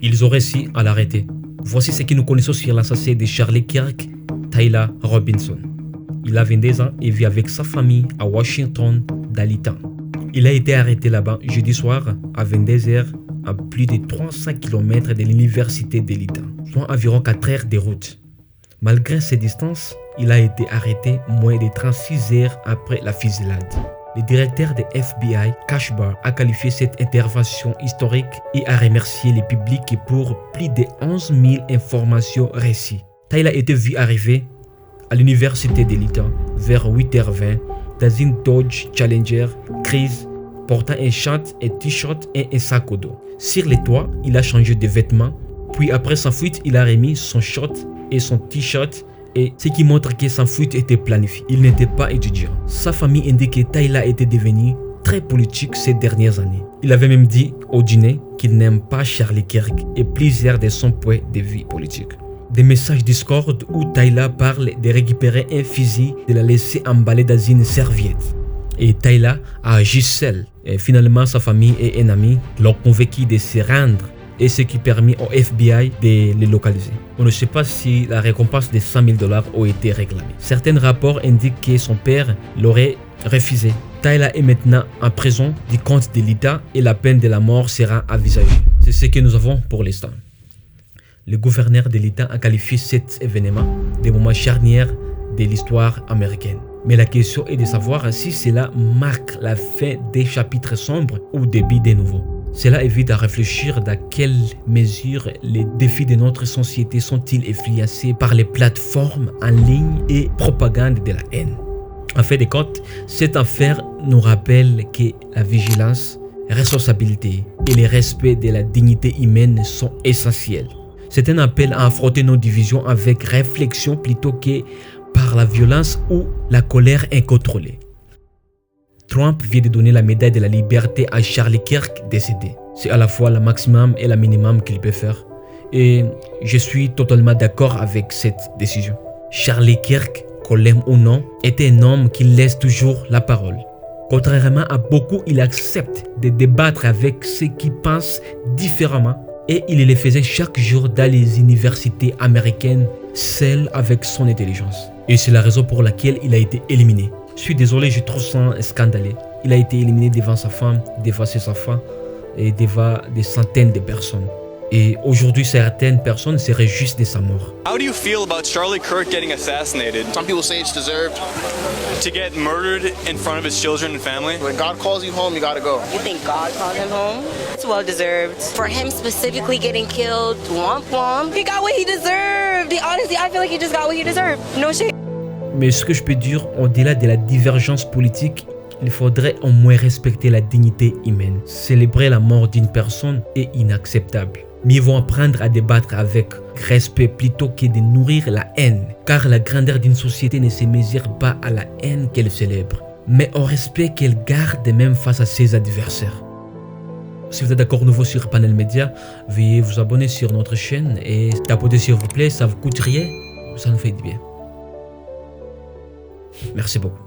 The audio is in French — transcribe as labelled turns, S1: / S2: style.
S1: Ils ont réussi à l'arrêter. Voici ce que nous connaissons sur l'assassin de Charlie Kirk, Tyler Robinson. Il a 22 ans et vit avec sa famille à Washington, Dalton. Il a été arrêté là-bas jeudi soir à 22h à plus de 300 km de l'université de Dalton, soit environ 4 heures de route. Malgré ces distances, il a été arrêté moins de 36 heures après la fusillade. Le directeur de FBI, Kash Bar, a qualifié cette intervention historique et a remercié le public pour plus de 11 000 informations reçues. Tyler a été vu arriver à l'université de Dalton vers 8h20 dans une Dodge Challenger grise portant un short, un t-shirt et un sac au dos. Sur le toit, il a changé de vêtements, puis après sa fuite, il a remis son short et son t-shirt, et ce qui montre que sa fuite était planifiée. Il n'était pas étudiant. Sa famille indique que Tyler était devenu très politique ces dernières années. Il avait même dit au dîner qu'il n'aime pas Charlie Kirk et plusieurs de son point de vue politique. Des messages Discord où Tyler parle de récupérer un fusil, de la laisser emballer dans une serviette. Et Tyler a agi seul. Et finalement, sa famille et un ami l'ont convaincu de se rendre, et ce qui permet au FBI de les localiser. On ne sait pas si la récompense de $100 000 a été réclamée. Certains rapports indiquent que son père l'aurait refusé. Tyler est maintenant en prison du compte de l'État et la peine de la mort sera envisagée. C'est ce que nous avons pour l'instant. Le gouverneur de l'État a qualifié cet événement de moment charnière de l'histoire américaine. Mais la question est de savoir si cela marque la fin des chapitres sombres ou le début des nouveaux. Cela évite à réfléchir dans quelle mesure les défis de notre société sont-ils influencés par les plateformes en ligne et propagande de la haine. En fait de compte, cette affaire nous rappelle que la vigilance, la responsabilité et le respect de la dignité humaine sont essentiels. C'est un appel à affronter nos divisions avec réflexion plutôt que par la violence ou la colère incontrôlée. Trump vient de donner la médaille de la liberté à Charlie Kirk décédé. C'est à la fois le maximum et le minimum qu'il peut faire. Et je suis totalement d'accord avec cette décision. Charlie Kirk, qu'on l'aime ou non, était un homme qui laisse toujours la parole. Contrairement à beaucoup, il accepte de débattre avec ceux qui pensent différemment. Et il le faisait chaque jour dans les universités américaines, seul avec son intelligence. Et c'est la raison pour laquelle il a été éliminé. Je suis désolé, je trouve ça scandaleux. Il a été éliminé devant sa femme, devant ses enfants et devant des centaines de personnes. Et aujourd'hui, certaines personnes se réjouissent de sa mort.
S2: How do you feel about Charlie Kirk getting assassinated?
S3: Some people say it's deserved.
S2: To get murdered in front of his children and family?
S3: When God calls you home, you gotta go.
S4: You think God called him home? It's well deserved. For him specifically getting killed, womp womp, he got what he deserved. Honestly, I feel like he just got what he deserved. No shit.
S1: Mais ce que je peux dire, au-delà de la divergence politique, il faudrait au moins respecter la dignité humaine. Célébrer la mort d'une personne est inacceptable. Mieux vaut apprendre à débattre avec respect plutôt que de nourrir la haine. Car la grandeur d'une société ne se mesure pas à la haine qu'elle célèbre, mais au respect qu'elle garde même face à ses adversaires. Si vous êtes d'accord nouveau sur Panel Media, veuillez vous abonner sur notre chaîne et tapoter s'il vous plaît, ça vous coûte rien, ça nous fait du bien. Merci beaucoup.